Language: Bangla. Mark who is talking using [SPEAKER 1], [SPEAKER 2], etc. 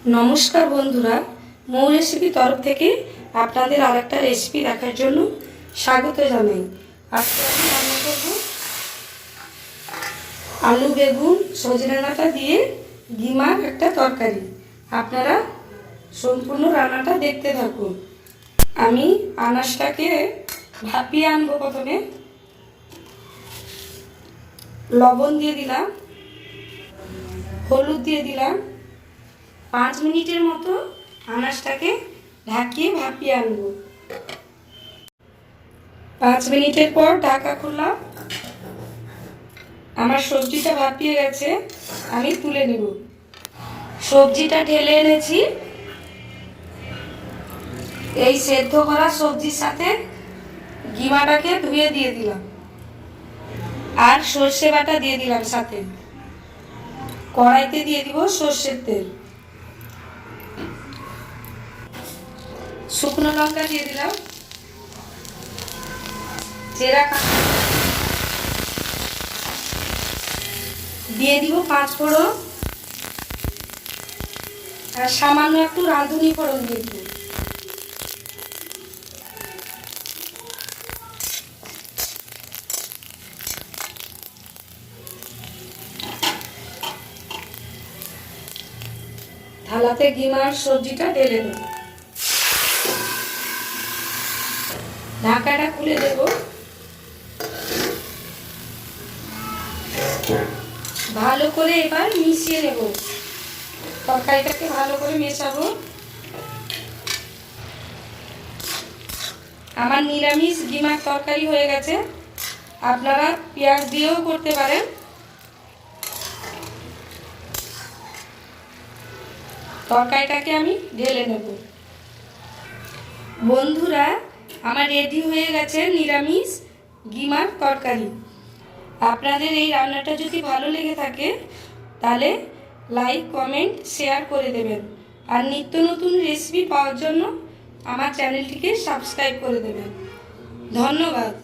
[SPEAKER 1] নমস্কার বন্ধুরা, মৌ রেসিপি তরফ থেকে আপনাদের আরেকটা রেসিপি দেখার জন্য স্বাগত জানাই। আজকে আমি রান্না করব আলু বেগুন সজনে ডাঁটা দিয়ে গিমার একটা তরকারি। আপনারা সম্পূর্ণ রান্নাটা দেখতে থাকুন। আমি আনাজটাকে ভাপিয়ে আনবো। প্রথমে লবণ দিয়ে দিলাম, হলুদ দিয়ে দিলাম। 5 মিনিটের মতো আনাজটাকে ঢাকিয়ে ভাপিয়ে আনবো। 5 মিনিটের পর ঢাকা খুললাম। আমার সবজিটা ভাপিয়ে গেছে, আমি তুলে নেব। সবজিটা ঢেলে এনেছি। এই সেদ্ধ করা সবজির সাথে গিমাটাকে ধুয়ে দিয়ে দিলাম, আর সর্ষে বাটা দিয়ে দিলাম সাথে। কড়াইতে দিয়ে দিব সর্ষের তেল, শুকনো লঙ্কা দিয়ে দিলাম, চেরা দিয়ে দিব 5 ফোড়ন, আর সামান্য একটু রাঁধুনি ফোড়ন দিয়ে দিব। থালাতে গিমার সবজিটা ঢেলে দেব, ঢাকাটা খুলে দেব। ভালো করে এবার মিশিয়ে নেব, তরকারিটাকে ভালো করে মেশাবো। আমার নিরামিষ গিমার তরকারি হয়ে গেছে। আপনারা পেঁয়াজ দিয়েও করতে পারেন। তরকারিটাকে আমি ঢেলে নেব। বন্ধুরা, আমার রেডি হয়ে গেছে নিরামিষ গিমার তরকারি। আপনাদের এই রান্নাটা যদি ভালো লেগে থাকে তাহলে লাইক কমেন্ট শেয়ার করে দেবেন, আর নিত্য নতুন রেসিপি পাওয়ার জন্য আমার চ্যানেলটিকে সাবস্ক্রাইব করে দেবেন। ধন্যবাদ।